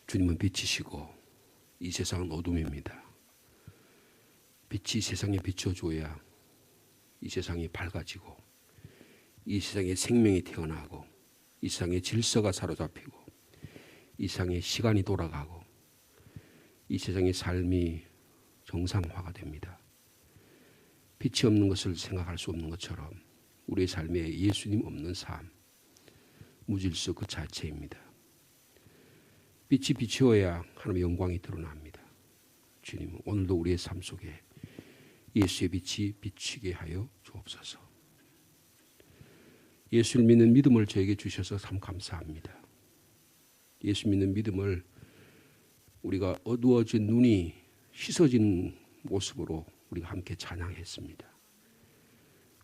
주님은 빛이시고 이 세상은 어둠입니다. 빛이 세상에 비춰줘야 이 세상이 밝아지고 이 세상에 생명이 태어나고 이 세상에 질서가 사로잡히고 이 세상에 시간이 돌아가고 이 세상의 삶이 정상화가 됩니다. 빛이 없는 것을 생각할 수 없는 것처럼 우리의 삶에 예수님 없는 삶, 무질서 그 자체입니다. 빛이 비추어야 하나님의 영광이 드러납니다. 주님, 오늘도 우리의 삶 속에 예수의 빛이 비추게 하여 주옵소서. 예수를 믿는 믿음을 저에게 주셔서 참 감사합니다. 예수 믿는 믿음을 우리가 어두워진 눈이 씻어진 모습으로 우리가 함께 찬양했습니다.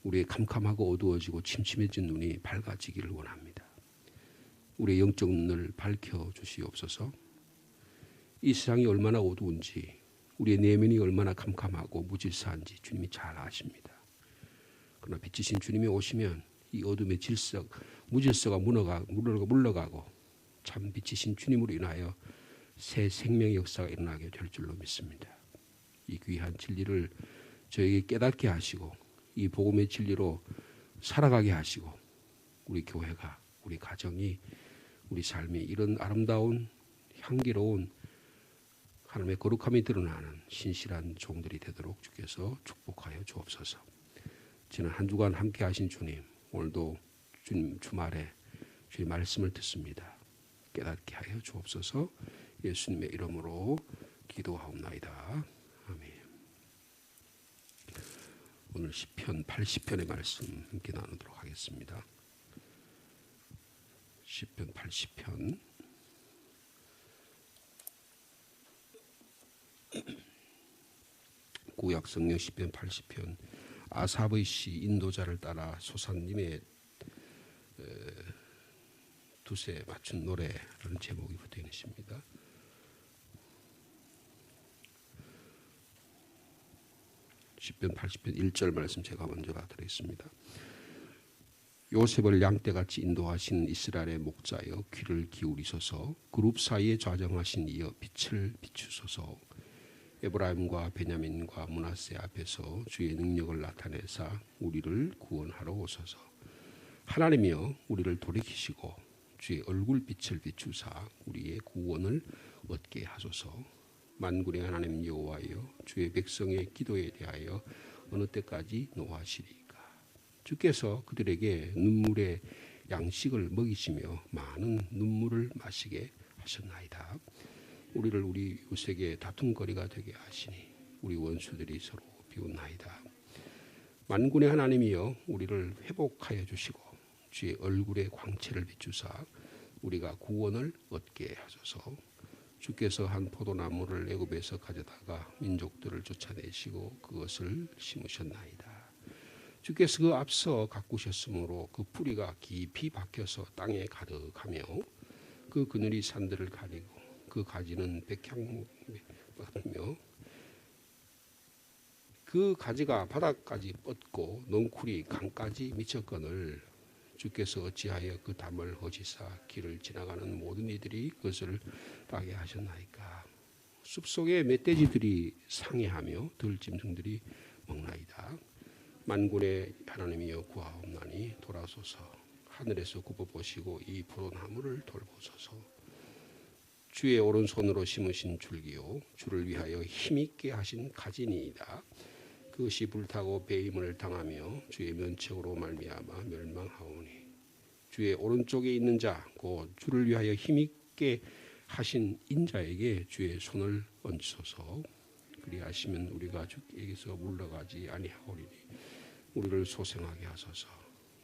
우리의 캄캄하고 어두워지고 침침해진 눈이 밝아지기를 원합니다. 우리의 영적 눈을 밝혀주시옵소서. 이 세상이 얼마나 어두운지 우리의 내면이 얼마나 캄캄하고 무질서한지 주님이 잘 아십니다. 그러나 빛이신 주님이 오시면 이 어둠의 무질서가 물러가고 참 빛이신 주님으로 인하여 새 생명의 역사가 일어나게 될 줄로 믿습니다. 이 귀한 진리를 저에게 깨닫게 하시고 이 복음의 진리로 살아가게 하시고 우리 교회가, 우리 가정이, 우리 삶이 이런 아름다운 향기로운 하나님의 거룩함이 드러나는 신실한 종들이 되도록 주께서 축복하여 주옵소서. 지난 한 주간 함께 하신 주님, 오늘도 주님 주말에 주의 말씀을 듣습니다. 깨닫게 하여 주옵소서. 예수님의 이름으로 기도하옵나이다. 아멘. 오늘 시편 80편의 말씀 함께 나누도록 하겠습니다. 시편 80편. 구약 성경 시편 80편. 아삽의 시 인도자를 따라 소산님의 두세 맞춘 노래라는 제목이 붙어 있는 시입니다. 시편 80편 1절 말씀 제가 먼저 가드리겠습니다. 요셉을 양떼같이 인도하신 이스라엘의 목자여 귀를 기울이소서. 그룹 사이에 좌정하신 이여 빛을 비추소서. 에브라임과 베냐민과 므낫세 앞에서 주의 능력을 나타내사 우리를 구원하러 오소서. 하나님이여 우리를 돌이키시고 주의 얼굴빛을 비추사 우리의 구원을 얻게 하소서. 만군의 하나님 여호와여 주의 백성의 기도에 대하여 어느 때까지 노하시리까. 주께서 그들에게 눈물의 양식을 먹이시며 많은 눈물을 마시게 하셨나이다. 우리를 우리 요셉의 다툼거리가 되게 하시니 우리 원수들이 서로 비웃나이다. 만군의 하나님이여 우리를 회복하여 주시고 주의 얼굴의 광채를 비추사 우리가 구원을 얻게 하소서. 주께서 한 포도나무를 애굽에서 가져다가 민족들을 쫓아내시고 그것을 심으셨나이다. 주께서 그 앞서 가꾸셨으므로 그 뿌리가 깊이 박혀서 땅에 가득하며 그 그늘이 산들을 가리고 그 가지는 백향목 같으며 그 가지가 바닥까지 뻗고 넝쿨이 강까지 미쳤거늘 주께서 어찌하여 그 담을 허지사 길을 지나가는 모든 이들이 그것을 따게 하셨나이까. 숲속에 멧돼지들이 상해하며 들짐승들이 먹나이다. 만군의 하나님이여 구하옵나니 돌아소서. 하늘에서 굽어보시고 이 포도나무를 돌보소서. 주의 오른손으로 심으신 줄기요 주를 위하여 힘있게 하신 가지니이다. 그것이 불타고 배임을 당하며 주의 면책으로 말미암아 멸망하오니 주의 오른쪽에 있는 자 곧 주를 위하여 힘있게 하신 인자에게 주의 손을 얹으소서. 그리하시면 우리가 주께서 물러가지 아니하오리니 우리를 소생하게 하소서.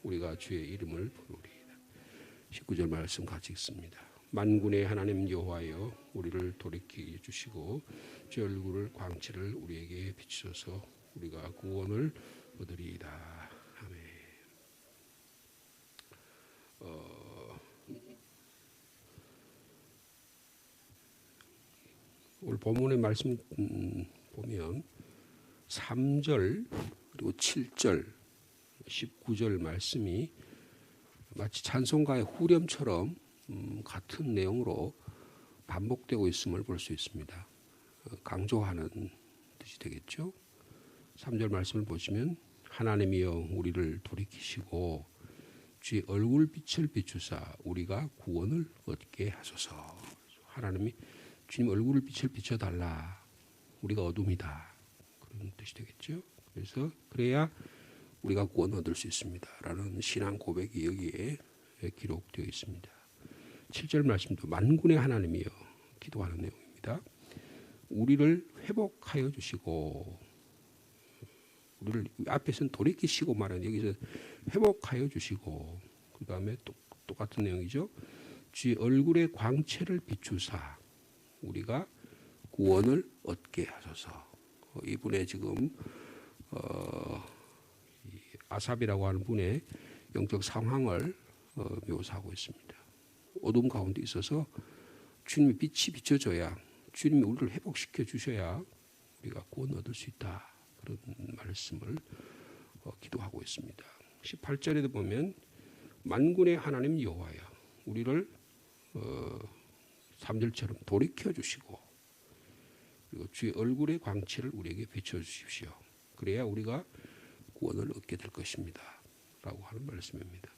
우리가 주의 이름을 부르리이다. 19절 말씀 같이 읽습니다. 만군의 하나님 여호와여 우리를 돌이켜 주시고 주의 얼굴을 광채를 우리에게 비추소서. 우리가 구원을 얻으리이다. 아멘. 오늘 본문의 말씀 보면 3절 그리고 7절 19절 말씀이 마치 찬송가의 후렴처럼 같은 내용으로 반복되고 있음을 볼 수 있습니다. 강조하는 뜻이 되겠죠. 3절 말씀을 보시면 하나님이여 우리를 돌이키시고 주의 얼굴빛을 비추사 우리가 구원을 얻게 하소서. 하나님이 주님 얼굴을 빛을 비춰달라. 우리가 어둠이다. 그런 뜻이 되겠죠. 그래서 그래야 우리가 구원 얻을 수 있습니다. 라는 신앙 고백이 여기에 기록되어 있습니다. 7절 말씀도 만군의 하나님이여 기도하는 내용입니다. 우리를 회복하여 주시고, 우리를 앞에서는 돌이키시고 말하는 여기서 회복하여 주시고, 그 다음에 똑같은 내용이죠. 주의 얼굴의 광채를 비추사 우리가 구원을 얻게 하소서. 이분의 지금 아삽이라고 하는 분의 영적 상황을 묘사하고 있습니다. 어둠 가운데 있어서 주님의 빛이 비춰져야, 주님이 우리를 회복시켜 주셔야 우리가 구원 얻을 수 있다. 그런 말씀을 기도하고 있습니다. 18절에도 보면 만군의 하나님 여호와여 우리를 3절처럼 돌이켜 주시고 그리고 주의 얼굴의 광채를 우리에게 비춰 주십시오. 그래야 우리가 구원을 얻게 될 것입니다. 라고 하는 말씀입니다.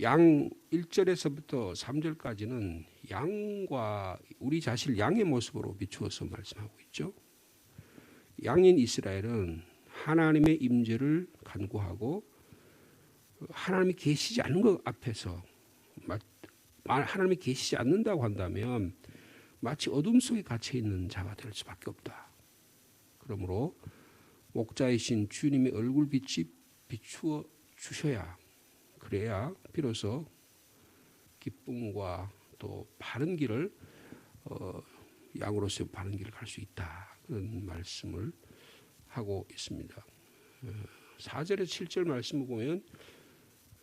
양 1절에서부터 3절까지는 양과 우리 자신을 양의 모습으로 비추어서 말씀하고 있죠. 양인 이스라엘은 하나님의 임재를 간구하고 하나님이 계시지 않는 것 앞에서 하나님이 계시지 않는다고 한다면 마치 어둠 속에 갇혀 있는 자가 될 수밖에 없다. 그러므로 목자이신 주님의 얼굴빛이 비추어 주셔야 그래야 비로소 기쁨과 또 바른 길을 양으로서 바른 길을 갈 수 있다. 그런 말씀을 하고 있습니다. 4절에서 7절 말씀을 보면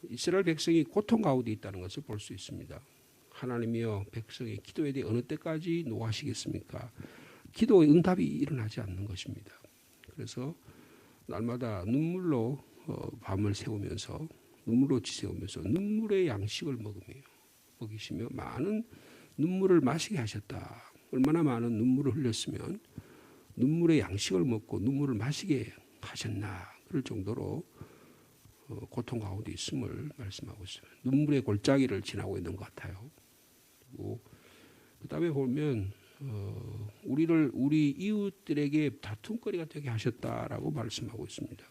이스라엘 백성이 고통 가운데 있다는 것을 볼 수 있습니다. 하나님이여 백성의 기도에 대해 어느 때까지 노하시겠습니까? 기도의 응답이 일어나지 않는 것입니다. 그래서 날마다 눈물로 밤을 새우면서 눈물로 지새우면서 눈물의 양식을 먹이시며 많은 눈물을 마시게 하셨다. 얼마나 많은 눈물을 흘렸으면 눈물의 양식을 먹고 눈물을 마시게 하셨나 그럴 정도로 고통 가운데 있음을 말씀하고 있습니다. 눈물의 골짜기를 지나고 있는 것 같아요. 그리고 그다음에 보면 우리 이웃들에게 다툼거리가 되게 하셨다라고 말씀하고 있습니다.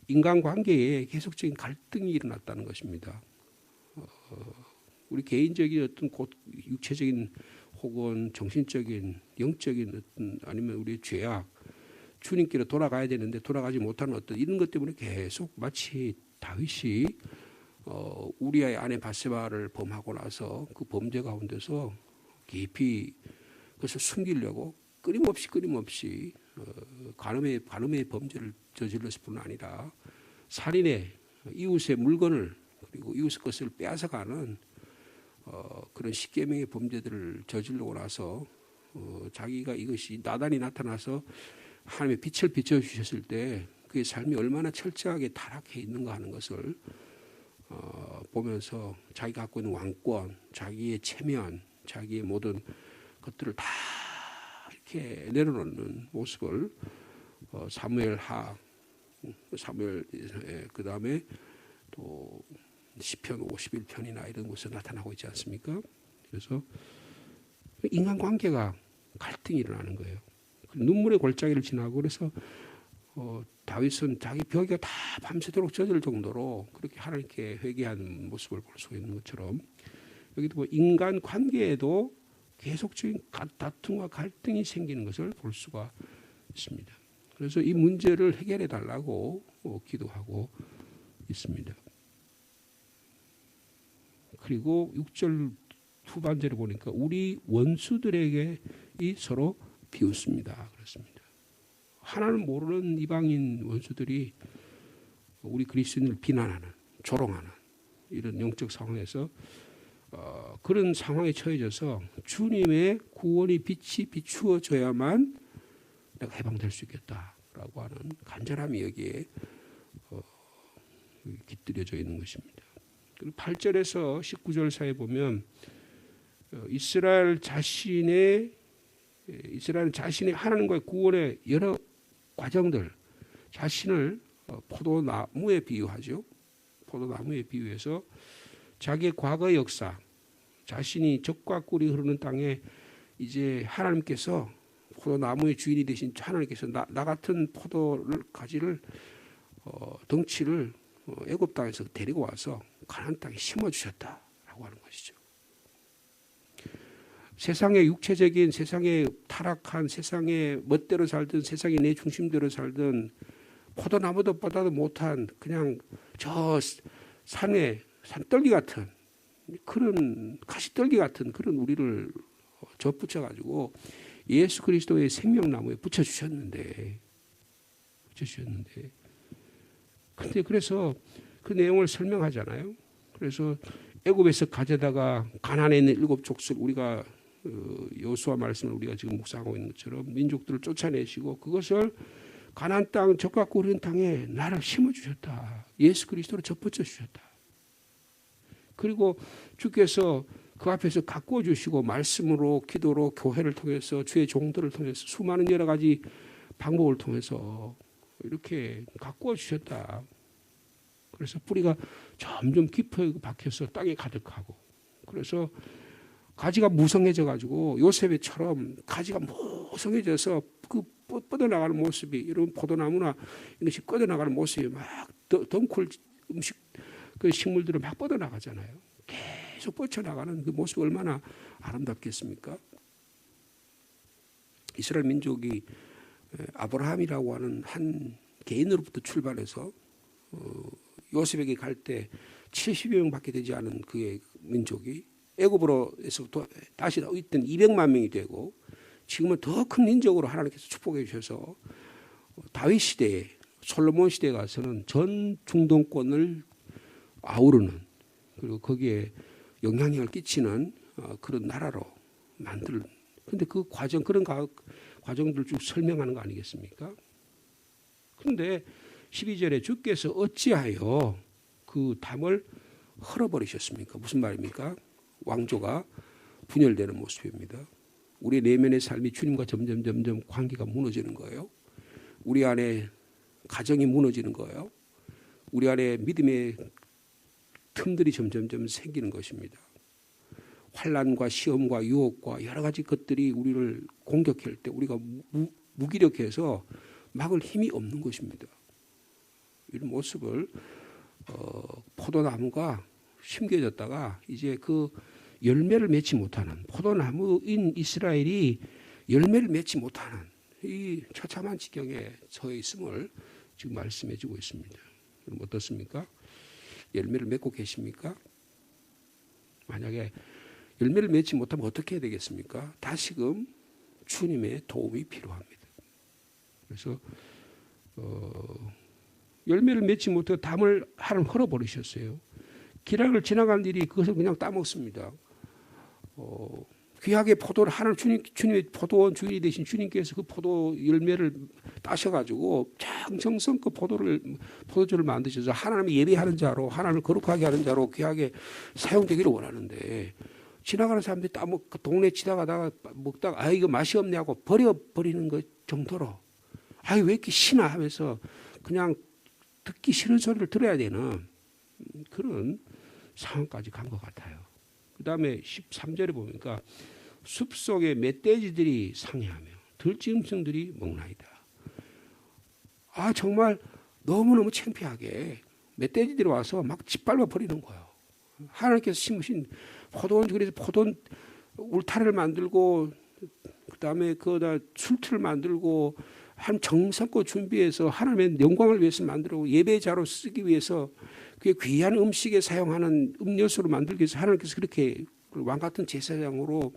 인간관계에 계속적인 갈등이 일어났다는 것입니다. 우리 개인적인 어떤 육체적인 혹은 정신적인 영적인 어떤 아니면 우리의 죄악 주님께로 돌아가야 되는데 돌아가지 못하는 어떤 이런 것 때문에 계속 마치 다윗이 우리아의 아내 바세바를 범하고 나서 그 범죄 가운데서 깊이 그것을 숨기려고 끊임없이 간음의 범죄를 저질렀을 뿐 아니라 살인의 이웃의 물건을 그리고 이웃의 것을 빼앗아가는 그런 십계명의 범죄들을 저지르고 나서 자기가 이것이 나단이 나타나서 하나님의 빛을 비춰주셨을 때 그의 삶이 얼마나 철저하게 타락해 있는가 하는 것을 보면서 자기가 갖고 있는 왕권, 자기의 체면, 자기의 모든 것들을 다 이렇게 내려놓는 모습을 사무엘 그 다음에 또 시편 51편이나 이런 곳에 나타나고 있지 않습니까? 그래서 인간관계가 갈등이 일어나는 거예요. 눈물의 골짜기를 지나고 그래서 다윗은 자기 벽이 다 밤새도록 젖을 정도로 그렇게 하나님께 회개하는 모습을 볼 수가 있는 것처럼 여기도 뭐 인간 관계에도 계속적인 다툼과 갈등이 생기는 것을 볼 수가 있습니다. 그래서 이 문제를 해결해 달라고 기도하고 있습니다. 그리고 6절 후반절에 보니까 우리 원수들에게 서로 비웃습니다. 그렇습니다. 하나는 모르는 이방인 원수들이 우리 그리스도인을 비난하는, 조롱하는 이런 영적 상황에서 그런 상황에 처해져서 주님의 구원의 빛이 비추어져야만 내가 해방될 수 있겠다라고 하는 간절함이 여기에 엎드려져 있는 것입니다. 8절에서 19절 사이에 보면 이스라엘 자신의 하나님과의 구원의 여러 과정들, 자신을 포도나무에 비유하죠. 포도나무에 비유해서 자기의 과거 역사, 자신이 젖과 꿀이 흐르는 땅에 이제 하나님께서 포도나무의 주인이 되신 하나님께서 나 같은 포도를 가지를 덩치를 애굽 땅에서 데리고 와서 가나안 땅에 심어 주셨다라고 하는 것이죠. 세상의 육체적인, 세상의 타락한, 세상의 멋대로 살든, 세상의 내 중심대로 살든 포도나무도 보다도 못한 그냥 저 산에 산떨기 같은 그런 가시떨기 같은 그런 우리를 접붙여 가지고 예수 그리스도의 생명나무에 붙여 주셨는데 근데 그래서 그 내용을 설명하잖아요. 그래서 애굽에서 가져다가 가나안에 있는 7 족속 우리가 여호수아 말씀을 우리가 지금 묵상하고 있는 것처럼 민족들을 쫓아내시고 그것을 가나안 땅 젖과 꿀 흐르는 땅에 나를 심어 주셨다. 예수 그리스도로 접붙여 주셨다. 그리고 주께서 그 앞에서 가꾸어 주시고 말씀으로 기도로 교회를 통해서 주의 종들을 통해서 수많은 여러 가지 방법을 통해서 이렇게 가꾸어 주셨다. 그래서 뿌리가 점점 깊이 박혀서 땅에 가득하고 그래서 가지가 무성해져 가지고 요셉처럼 가지가 무성해져서 그 뻗어나가는 모습이 이런 포도나무나 이것이 뻗어나가는 모습이 막 덩쿨 음식 그 식물들을 막 뻗어나가잖아요. 계속 뻗쳐나가는 그 모습이 얼마나 아름답겠습니까? 이스라엘 민족이 아브라함이라고 하는 한 개인으로부터 출발해서 요셉에게 갈 때 70여 명밖에 되지 않은 그의 민족이 애굽으로에서부터 다시 있던 200만 명이 되고 지금은 더 큰 민족으로 하나님께서 축복해 주셔서 다윗 시대에 솔로몬 시대에 가서는 전 중동권을 아우르는 그리고 거기에 영향력을 끼치는 그런 나라로 만들. 그런데 그 과정 그런 과정들을 쭉 설명하는 거 아니겠습니까? 그런데 12절에 주께서 어찌하여 그 담을 헐어버리셨습니까? 무슨 말입니까? 왕조가 분열되는 모습입니다. 우리 내면의 삶이 주님과 점점 관계가 무너지는 거예요. 우리 안에 가정이 무너지는 거예요. 우리 안에 믿음의 틈들이 점점 생기는 것입니다. 환난과 시험과 유혹과 여러 가지 것들이 우리를 공격할 때 우리가 무기력해서 막을 힘이 없는 것입니다. 이런 모습을 포도나무가 심겨졌다가 이제 그 열매를 맺지 못하는 포도나무인 이스라엘이 열매를 맺지 못하는 이 처참한 지경에 처해 있음을 지금 말씀해 주고 있습니다. 그럼 어떻습니까? 열매를 맺고 계십니까? 만약에 열매를 맺지 못하면 어떻게 해야 되겠습니까? 다시금 주님의 도움이 필요합니다. 그래서 열매를 맺지 못해 담을 하나님 헐어버리셨어요. 기락을 지나간 일이 그것을 그냥 따먹습니다. 귀하게 포도를 하나님 주님의 포도원 주인이 되신 주님께서 그 포도 열매를 따셔가지고 정성껏 포도주를 만드셔서 하나님을 예배하는 자로 하나님을 거룩하게 하는 자로 귀하게 사용되기를 원하는데 지나가는 사람들이 그 동네 지나가다가 먹다가 이거 맛이 없네 하고 버려버리는 것 정도로 왜 이렇게 신나 하면서 그냥 듣기 싫은 소리를 들어야 되는 그런 상황까지 간 것 같아요. 그 다음에 13절에 보니까 숲속에 멧돼지들이 상해하며 들짐승들이 먹나이다. 정말 너무너무 창피하게 멧돼지들이 와서 막 짓밟아 버리는 거예요. 하나님께서 심으신 포도원, 그래서 포도 울타리를 만들고 그 다음에 그거다 술틀을 만들고 한 정성껏 준비해서 하나님의 영광을 위해서 만들고 예배자로 쓰기 위해서 그게 귀한 음식에 사용하는 음료수로 만들기 위해서 하나님께서 그렇게 왕 같은 제사장으로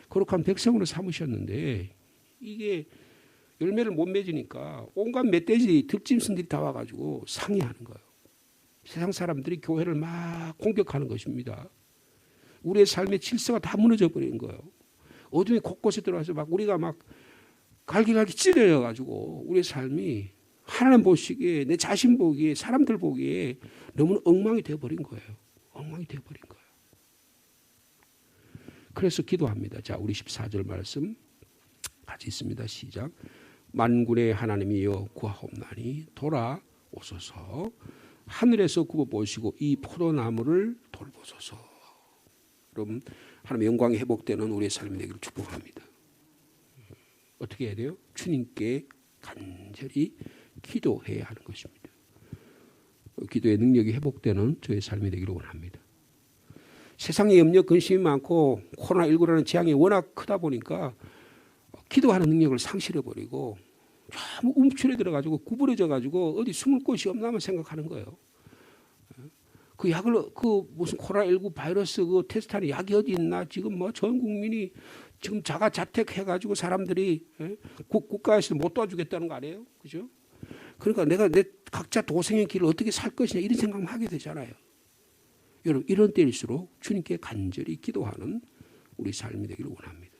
거룩한 백성으로 삼으셨는데 이게 열매를 못 맺으니까 온갖 멧돼지 들짐승들이 다 와가지고 상의하는 거예요. 세상 사람들이 교회를 막 공격하는 것입니다. 우리의 삶의 질서가 다 무너져 버리는 거예요. 어둠이 곳곳에 들어와서 막 우리가 막 갈기갈기 찢어져가지고 우리의 삶이 하나님 보시기에, 내 자신 보기에, 사람들 보기에 너무나 엉망이 되어버린 거예요. 엉망이 되어버린 거예요. 그래서 기도합니다. 자, 우리 14절 말씀 같이 있습니다. 시작. 만군의 하나님이여 구하옵나니 돌아오소서. 하늘에서 굽어보시고 이 포도나무를 돌보소서. 그럼 하나님의 영광이 회복되는 우리의 삶이 되기를 축복합니다. 어떻게 해야 돼요? 주님께 간절히 기도해야 하는 것입니다. 기도의 능력이 회복되는 저의 삶이 되기를 원합니다. 세상에 염려 근심이 많고 코로나19라는 재앙이 워낙 크다 보니까 기도하는 능력을 상실해버리고 너무 움츠려 들어가지고 구부러져가지고 어디 숨을 곳이 없나만 생각하는 거예요. 그 약을, 그 무슨 코로나19 바이러스 그 테스트하는 약이 어디 있나, 지금 뭐 전 국민이 지금 자가 자택해가지고 사람들이 국가에서 못 도와주겠다는 거 아니에요? 그죠? 그러니까 내가 내 각자 도생의 길을 어떻게 살 것이냐 이런 생각만 하게 되잖아요. 여러분, 이런 때일수록 주님께 간절히 기도하는 우리 삶이 되기를 원합니다.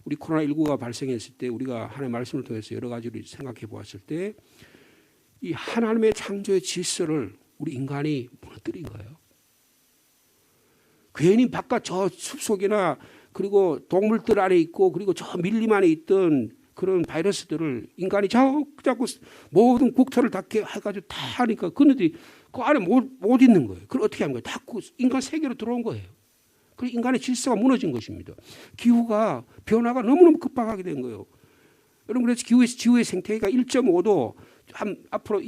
우리 코로나19가 발생했을 때 우리가 하나님의 말씀을 통해서 여러 가지로 생각해 보았을 때 이 하나님의 창조의 질서를 우리 인간이 무너뜨린 거예요. 괜히 바깥 저 숲속이나 그리고 동물들 안에 있고 그리고 저 밀림 안에 있던 그런 바이러스들을 인간이 자꾸 모든 국토를 다 해가지고 다 하니까 그네들이 그 안에 못 있는 거예요. 그걸 어떻게 한 거예요? 다 인간 세계로 들어온 거예요. 그래서 인간의 질서가 무너진 것입니다. 기후가 변화가 너무너무 급박하게 된 거예요. 여러분, 그래서 지구의 생태계가 1.5도 앞으로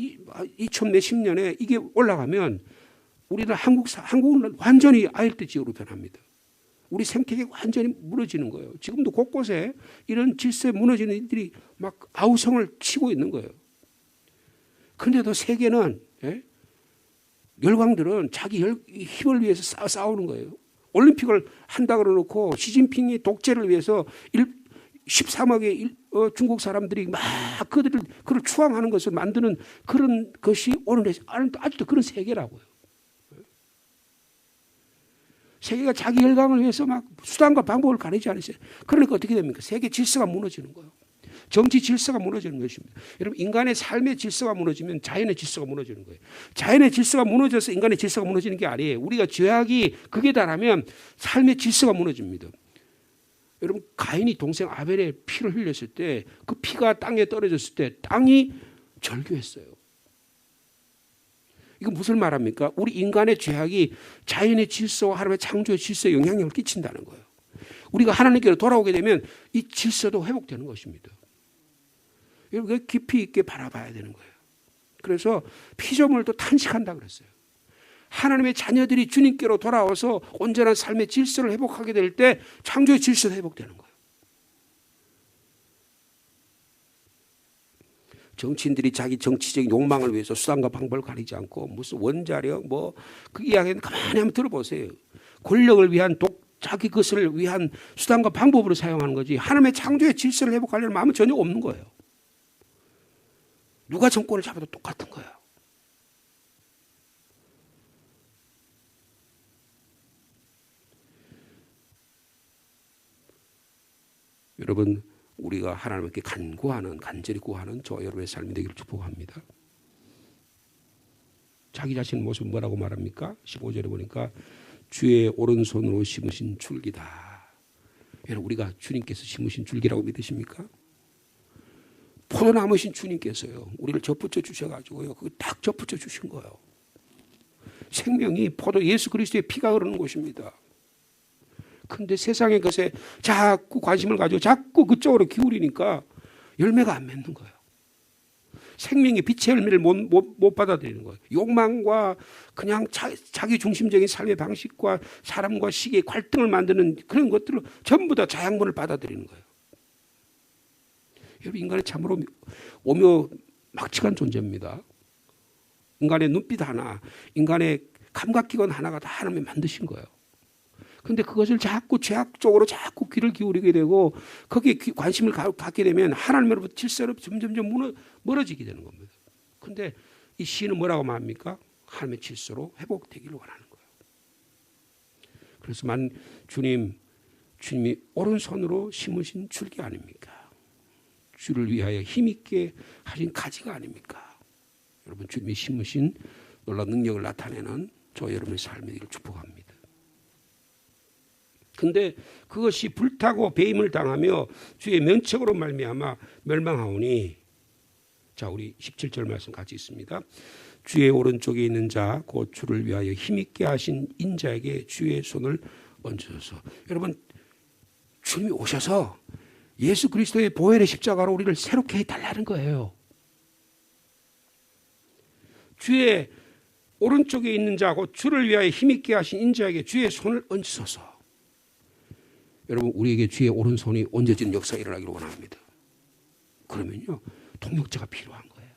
2000 몇십 년에 이게 올라가면 우리는 한국은 완전히 아열대 지역으로 변합니다. 우리 생태계가 완전히 무너지는 거예요. 지금도 곳곳에 이런 질서에 무너지는 일들이 막 아우성을 치고 있는 거예요. 그런데도 세계는, 열강들은 자기 힘을 위해서 싸우는 거예요. 올림픽을 한다 그러놓고 시진핑이 독재를 위해서 13억의 중국 사람들이 막 그를 추앙하는 것을 만드는 그런 것이 오늘 아직도 그런 세계라고요. 세계가 자기 열강을 위해서 막 수단과 방법을 가리지 않으세요. 그러니까 어떻게 됩니까? 세계 질서가 무너지는 거예요. 정치 질서가 무너지는 것입니다. 여러분, 인간의 삶의 질서가 무너지면 자연의 질서가 무너지는 거예요. 자연의 질서가 무너져서 인간의 질서가 무너지는 게 아니에요. 우리가 죄악이 극에 달하면 삶의 질서가 무너집니다. 여러분, 가인이 동생 아벨의 피를 흘렸을 때 그 피가 땅에 떨어졌을 때 땅이 절규했어요. 이거 무슨 말합니까? 우리 인간의 죄악이 자연의 질서와 하나님의 창조의 질서에 영향력을 끼친다는 거예요. 우리가 하나님께로 돌아오게 되면 이 질서도 회복되는 것입니다. 여러분, 깊이 있게 바라봐야 되는 거예요. 그래서 피조물도 탄식한다 그랬어요. 하나님의 자녀들이 주님께로 돌아와서 온전한 삶의 질서를 회복하게 될 때 창조의 질서도 회복되는 거예요. 정치인들이 자기 정치적인 욕망을 위해서 수단과 방법을 가리지 않고 무슨 원자력 그 이야기는 가만히 한번 들어보세요. 권력을 위한 자기 것을 위한 수단과 방법으로 사용하는 거지 하나님의 창조의 질서를 회복하려는 마음은 전혀 없는 거예요. 누가 정권을 잡아도 똑같은 거예요. 여러분, 우리가 하나님께 간절히 구하는 저 여러분의 삶이 되기를 축복합니다. 자기 자신 모습 뭐라고 말합니까? 15절에 보니까 주의 오른손으로 심으신 줄기다. 여러분, 우리가 주님께서 심으신 줄기라고 믿으십니까? 포도나무신 주님께서요, 우리를 접붙여 주셔가지고요, 그거 딱 접붙여 주신 거예요. 생명이 예수 그리스도의 피가 흐르는 곳입니다. 근데 세상의 것에 자꾸 관심을 가지고 자꾸 그쪽으로 기울이니까 열매가 안 맺는 거예요. 생명의 빛의 열매를 못 받아들이는 거예요. 욕망과 그냥 자기 중심적인 삶의 방식과 사람과 시기의 갈등을 만드는 그런 것들을 전부 다 자양분을 받아들이는 거예요. 여러분, 인간은 참으로 오묘막측한 존재입니다. 인간의 눈빛 하나, 인간의 감각기관 하나가 다 하나님이 만드신 거예요. 근데 그것을 자꾸 죄악 쪽으로 자꾸 귀를 기울이게 되고 거기에 관심을 갖게 되면 하나님으로부터 질서로 점점점 멀어지게 되는 겁니다. 근데 이 시는 뭐라고 말합니까? 하나님의 질서로 회복되기를 원하는 거예요. 그래서 주님이 오른손으로 심으신 줄기 아닙니까? 주를 위하여 힘있게 하신 가지가 아닙니까? 여러분, 주님이 심으신 놀라운 능력을 나타내는 저 여러분의 삶이 되기를 축복합니다. 근데 그것이 불타고 배임을 당하며 주의 면책으로 말미암아 멸망하오니, 자, 우리 17절 말씀 같이 있습니다. 주의 오른쪽에 있는 자 곧 주를 위하여 힘있게 하신 인자에게 주의 손을 얹으소서. 여러분, 주님이 오셔서 예수 그리스도의 보혈의 십자가로 우리를 새롭게 해달라는 거예요. 주의 오른쪽에 있는 자 곧 주를 위하여 힘있게 하신 인자에게 주의 손을 얹으소서. 여러분, 우리에게 주의 오른손이 얹어지는 역사가 일어나기를 원합니다. 그러면요, 동력자가 필요한 거예요.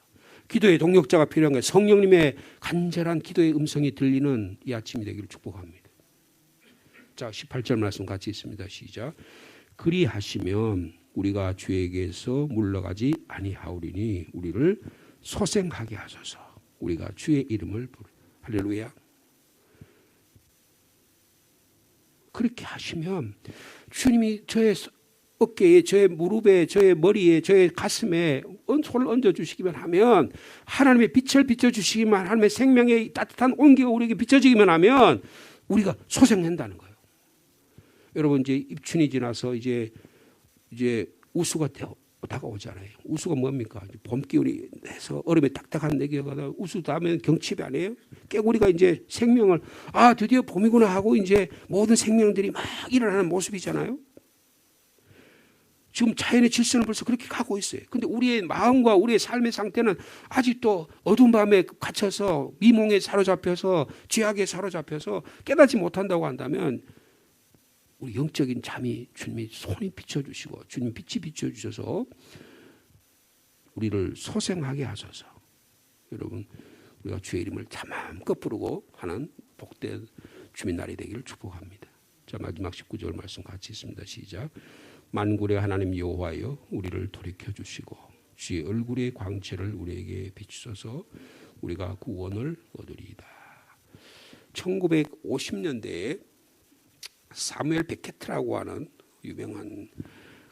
기도의 동력자가 필요한 거예요. 성령님의 간절한 기도의 음성이 들리는 이 아침이 되기를 축복합니다. 자, 18절 말씀 같이 있습니다. 시작. 그리하시면 우리가 주에게서 물러가지 아니하오리니 우리를 소생하게 하소서. 우리가 주의 이름을 할렐루야. 그렇게 하시면 주님이 저의 어깨에, 저의 무릎에, 저의 머리에, 저의 가슴에 손을 얹어주시기만 하면, 하나님의 빛을 비춰주시기만, 하나님의 생명의 따뜻한 온기가 우리에게 비춰지기만 하면 우리가 소생된다는 거예요. 여러분, 이제 입춘이 지나서 이제 우수가 다가오잖아요. 우수가 뭡니까? 봄 기운이 해서 얼음에 딱딱한 내기가 우수 다음에 경칩이 아니에요? 깨구리가 이제 생명을, 아, 드디어 봄이구나 하고 이제 모든 생명들이 막 일어나는 모습이잖아요. 지금 자연의 질서는 벌써 그렇게 가고 있어요. 근데 우리의 마음과 우리의 삶의 상태는 아직도 어두운 밤에 갇혀서 미몽에 사로잡혀서 죄악에 사로잡혀서 깨닫지 못한다고 한다면, 우리 영적인 잠이 주님이 손이 비춰주시고 주님 빛이 비춰주셔서 우리를 소생하게 하소서. 여러분, 우리가 주의 이름을 마음껏 부르고 하는 복된 주민 날이 되기를 축복합니다. 자, 마지막 19절 말씀 같이 있습니다. 시작. 만군의 하나님 여호와여 우리를 돌이켜주시고 주의 얼굴의 광채를 우리에게 비추소서. 우리가 구원을 얻으리이다. 1950년대에 사무엘 베케트라고 하는 유명한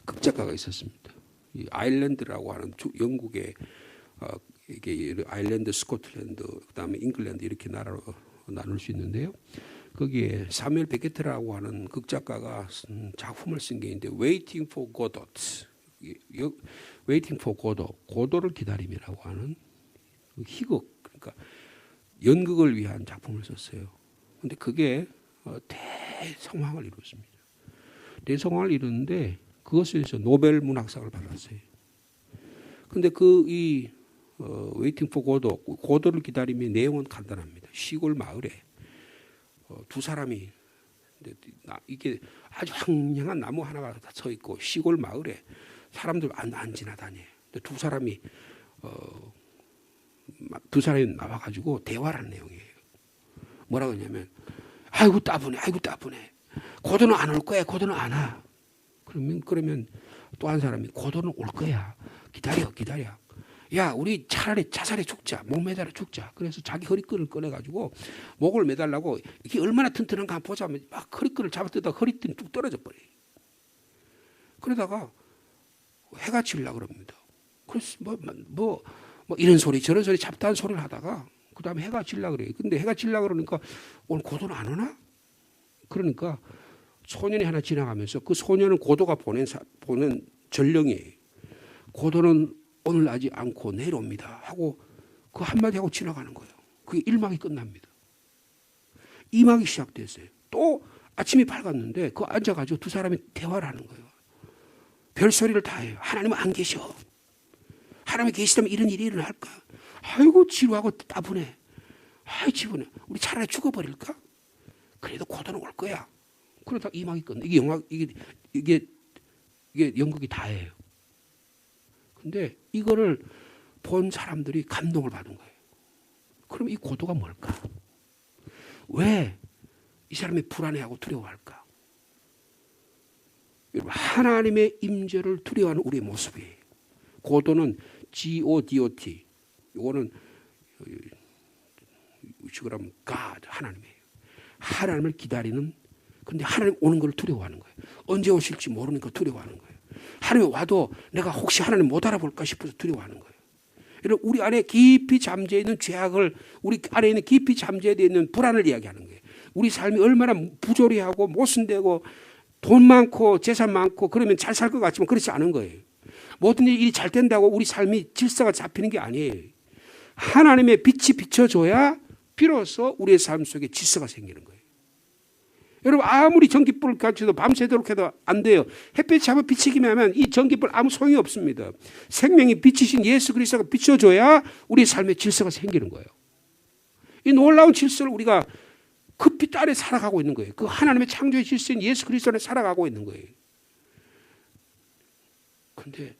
극작가가 있었습니다. 이 아일랜드라고 하는 영국의 이게 아일랜드, 스코틀랜드, 그다음에 잉글랜드 이렇게 나라로 나눌 수 있는데요. 거기에 사무엘 베케트라고 하는 극작가가 쓴 작품을 쓴 게 있는데, Waiting for Godot, Waiting for Godot, 고도를 기다림이라고 하는 희극, 그러니까 연극을 위한 작품을 썼어요. 그런데 그게 대성황을 이뤘습니다. 대성황을 이뤘는데 그것에서 노벨 문학상을 받았어요. 그런데 Waiting for Godot, 고도를 기다림의 내용은 간단합니다. 시골 마을에 두 사람이, 이게 아주 황량한 나무 하나가 서 있고 시골 마을에 사람들 안 지나다녀요. 두 사람이 나와가지고 대화를 하는 내용이에요. 뭐라고 하냐면, 아이고 따분해, 아이고 따분해. 고도는 안 올 거야, 고도는 안 와. 그러면 또 한 사람이, 고도는 올 거야. 기다려. 야, 우리 차라리 자살해 죽자. 목 매달아 죽자. 그래서 자기 허리끈을 꺼내가지고 목을 매달라고, 이게 얼마나 튼튼한가 한번 보자면 막 허리끈을 잡아뜯다가 허리끈이 뚝 떨어져 버려요. 그러다가 해가 지려고 그럽니다. 그래서 뭐 이런 소리 저런 소리 잡다한 소리를 하다가 그 다음에 해가 지려고 그래요. 근데 해가 지려고 그러니까 오늘 고도는 안 오나? 그러니까 소년이 하나 지나가면서, 그 소년은 고도가 보낸 전령이에요. 고도는 오늘 나지 않고 내일 옵니다 하고 그 한마디 하고 지나가는 거예요. 그게 1막이 끝납니다. 2막이 시작됐어요. 또 아침이 밝았는데 그 앉아가지고 두 사람이 대화를 하는 거예요. 별소리를 다 해요. 하나님은 안 계셔. 하나님이 계시다면 이런 일이 일어날까? 아이고 지루하고 따분해. 아이 지분해. 우리 차라리 죽어버릴까? 그래도 고도는 올 거야. 그러다 2막이 끝나. 이게 연극이 다예요. 근데 이거를 본 사람들이 감동을 받은 거예요. 그럼 이 고도가 뭘까? 왜 이 사람이 불안해하고 두려워할까? 여러분, 하나님의 임재를 두려워하는 우리의 모습이에요. 고도는 G-O-D-O-T. 이거는 그럼 God, 하나님이에요. 하나님을 기다리는, 근데 하나님 오는 걸 두려워하는 거예요. 언제 오실지 모르니까 두려워하는 거예요. 하나님이 와도 내가 혹시 하나님 못 알아볼까 싶어서 두려워하는 거예요. 여러분, 우리 안에 깊이 잠재해 있는 죄악을, 우리 안에 있는 깊이 잠재해 있는 불안을 이야기하는 거예요. 우리 삶이 얼마나 부조리하고 모순되고 돈 많고 재산 많고 그러면 잘 살 것 같지만 그렇지 않은 거예요. 모든 일이 잘 된다고 우리 삶이 질서가 잡히는 게 아니에요. 하나님의 빛이 비춰줘야 비로소 우리의 삶 속에 질서가 생기는 거예요. 여러분, 아무리 전깃불을 켜도 밤새도록 해도 안 돼요. 햇빛이 한번 비치기만 하면 이 전깃불 아무 소용이 없습니다. 생명이 빛이신 예수 그리스도가 비춰줘야 우리의 삶의 질서가 생기는 거예요. 이 놀라운 질서를 우리가 그 빛 아래 살아가고 있는 거예요. 그 하나님의 창조의 질서인 예수 그리스도 안에 살아가고 있는 거예요. 그런데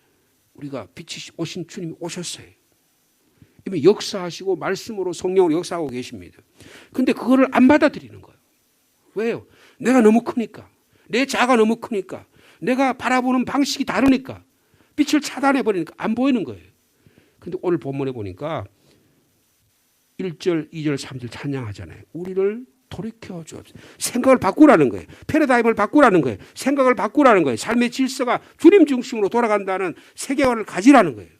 우리가 빛이 오신 주님이 오셨어요. 이미 역사하시고 말씀으로 성령으로 역사하고 계십니다. 그런데 그거를 안 받아들이는 거예요. 왜요? 내가 너무 크니까. 내 자아가 너무 크니까. 내가 바라보는 방식이 다르니까. 빛을 차단해버리니까 안 보이는 거예요. 그런데 오늘 본문에 보니까 1절, 2절, 3절 찬양하잖아요. 우리를 돌이켜 주옵소서. 생각을 바꾸라는 거예요. 패러다임을 바꾸라는 거예요. 생각을 바꾸라는 거예요. 삶의 질서가 주님 중심으로 돌아간다는 세계관을 가지라는 거예요.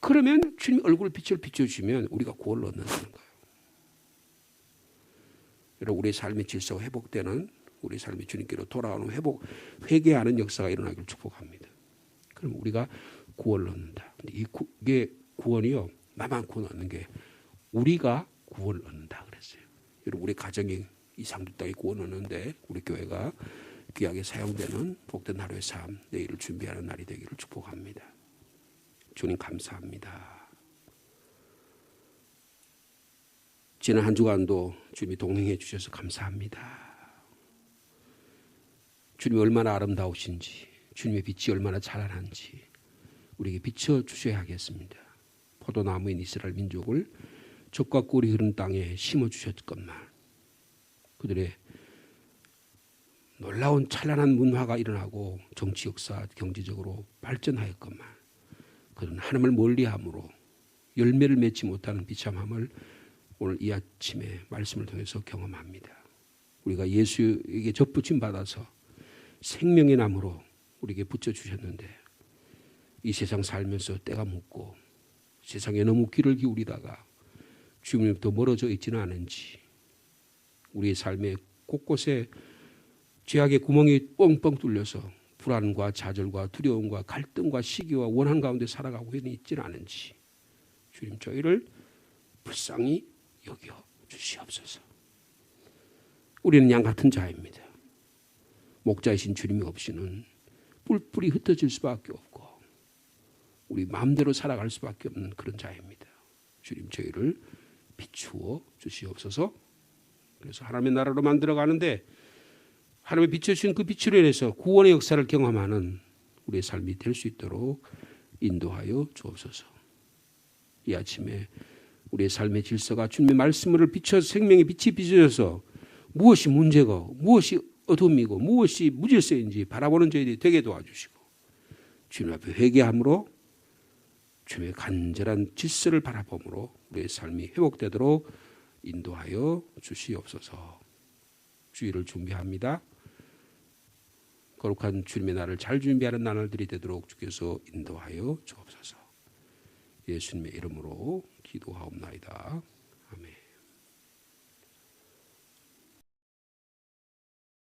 그러면 주님 얼굴 빛을 비춰주시면 우리가 구원을 얻는다는 거예요. 여러분, 우리의 삶의 질서가 회복되는, 우리 삶이 주님께로 돌아오는 회개하는 역사가 일어나기를 축복합니다. 그럼 우리가 구원을 얻는다. 이게 구원이요, 나만 구원 얻는 게 우리가 구원을 얻는다 그랬어요. 여러분, 우리 가정이 이 상주 땅에 구원 얻는데 우리 교회가 귀하게 사용되는 복된 하루의 삶, 내일을 준비하는 날이 되기를 축복합니다. 주님 감사합니다. 지난 한 주간도 주님이 동행해 주셔서 감사합니다. 주님이 얼마나 아름다우신지, 주님의 빛이 얼마나 찬란한지 우리에게 비춰주셔야 하겠습니다. 포도나무인 이스라엘 민족을 젖과 꿀이 흐르는 땅에 심어주셨건만 그들의 놀라운 찬란한 문화가 일어나고 정치, 역사, 경제적으로 발전하였건만 그들은 하나님을 멀리함으로 열매를 맺지 못하는 비참함을 오늘 이 아침에 말씀을 통해서 경험합니다. 우리가 예수에게 접붙임 받아서 생명의 나무로 우리에게 붙여주셨는데 이 세상 살면서 때가 묻고 세상에 너무 귀를 기울이다가 주님부터 멀어져 있지는 않은지 우리의 삶의 곳곳에 죄악의 구멍이 뻥뻥 뚫려서 불안과 좌절과 두려움과 갈등과 시기와 원한 가운데 살아가고 있지는 않은지 주님 저희를 불쌍히 여겨 주시옵소서. 우리는 양 같은 자입니다. 목자이신 주님이 없이는 뿔뿔이 흩어질 수밖에 없고 우리 마음대로 살아갈 수밖에 없는 그런 자입니다. 주님 저희를 비추어 주시옵소서. 그래서 하나님의 나라로 만들어가는데 하나님의 비춰주신 그 빛으로 인해서 구원의 역사를 경험하는 우리의 삶이 될 수 있도록 인도하여 주옵소서. 이 아침에 우리의 삶의 질서가 주님의 말씀을 비춰서 생명의 빛이 비춰져서 무엇이 문제고 무엇이 어둠이고 무엇이 무질서인지 바라보는 저희들이 되게 도와주시고 주님 앞에 회개함으로 주님의 간절한 질서를 바라봄으로 우리의 삶이 회복되도록 인도하여 주시옵소서. 주일을 준비합니다. 거룩한 주님의 날을 잘 준비하는 나날들이 되도록 주께서 인도하여 주옵소서. 예수님의 이름으로 기도하옵나이다. 아멘.